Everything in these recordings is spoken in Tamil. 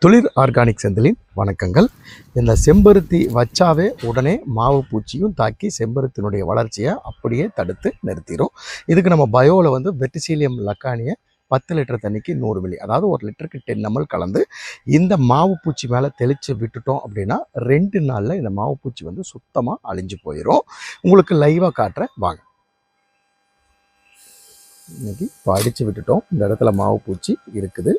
துளிர் ஆர்கானிக் செந்திலின் வணக்கங்கள். இந்த செம்பருத்தி வச்சாவே உடனே மாவு பூச்சியும் தாக்கி செம்பருத்தினுடைய வளர்ச்சியை அப்படியே தடுத்து நிறுத்திடும். இதுக்கு நம்ம பயோவில் வெர்டிசீலியம் லக்கானியை 10 லிட்டர் தண்ணிக்கு 100 மில்லி, அதாவது 1 லிட்டருக்கு 10 ml கலந்து இந்த மாவு பூச்சி மேலே தெளித்து விட்டுட்டோம் அப்படின்னா 2 நாளில் இந்த மாவு பூச்சி சுத்தமாக அழிஞ்சு போயிடும். உங்களுக்கு லைவாக காட்டுறேன் வாங்க. இன்னைக்கு இப்போ அடித்து விட்டுட்டோம். இந்த இடத்துல மாவு பூச்சி இருக்குது.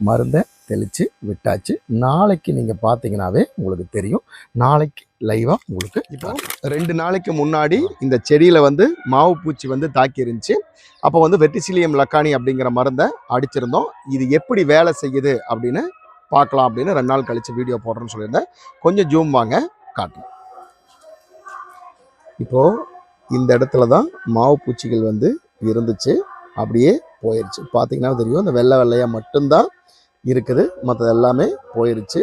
மருந்தை தெளித்து விட்டாச்சு. நாளைக்கு நீங்கள் பார்த்தீங்கன்னாவே உங்களுக்கு தெரியும். நாளைக்கு லைவாக உங்களுக்கு இப்போ 2 நாளைக்கு முன்னாடி இந்த செடியில் மாவு பூச்சி தாக்கி இருந்துச்சு. அப்போ வெர்டிசீலியம் லக்கானி அப்படிங்கிற மருந்தை அடிச்சிருந்தோம். இது எப்படி வேலை செய்யுது அப்படின்னு பார்க்கலாம் அப்படின்னு 2 நாள் கழித்து வீடியோ போடுறேன்னு சொல்லியிருந்தேன். கொஞ்சம் ஜூம் வாங்க காட்டுறேன். இப்போது இந்த இடத்துல தான் மாவு பூச்சிகள் இருந்துச்சு, அப்படியே போயிடுச்சு. பார்த்தீங்கன்னா தெரியும், இந்த வெள்ளை வெள்ளையாக மட்டும்தான் இருக்குது, மற்றது எல்லாமே போயிடுச்சு.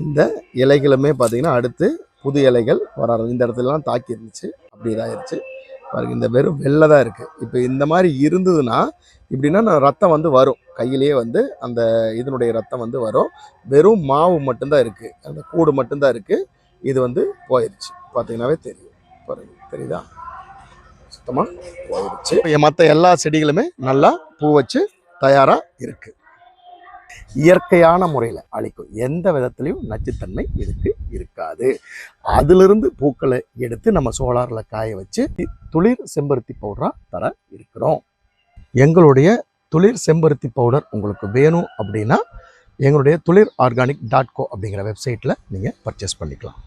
இந்த இலைகளுமே பார்த்தீங்கன்னா அடுத்து புது இலைகள் வர இந்த இடத்துலலாம் தாக்கி இருந்துச்சு, அப்படி இதாகிடுச்சு பாருங்க. இந்த வெறும் வெள்ளை தான் இருக்குது. இப்போ இந்த மாதிரி இருந்ததுன்னா இப்படின்னா ரத்தம் வரும் கையிலேயே அந்த இதனுடைய ரத்தம் வரும். வெறும் மாவு மட்டும்தான் இருக்குது, அந்த கூடு மட்டும்தான் இருக்குது. இது போயிடுச்சு. பார்த்தீங்கன்னாவே தெரியும் பாருங்க, தெரியுதா? சுத்தமாக போயிடுச்சு. மற்ற எல்லா செடிகளுமே நல்லா பூ வச்சு தயாராக இருக்குது. இயற்கையான முறையில் அழிக்கும். எந்த விதத்துலையும் நச்சுத்தன்மை இதுக்கு இருக்காது. அதிலிருந்து பூக்களை எடுத்து நம்ம சோலாரில் காய வச்சு துளிர் செம்பருத்தி பவுடராக தர இருக்கிறோம். எங்களுடைய துளிர் செம்பருத்தி பவுடர் உங்களுக்கு வேணும் அப்படின்னா எங்களுடைய tuliorganic.co அப்படிங்கிற வெப்சைட்டில் நீங்கள் பர்ச்சேஸ் பண்ணிக்கலாம்.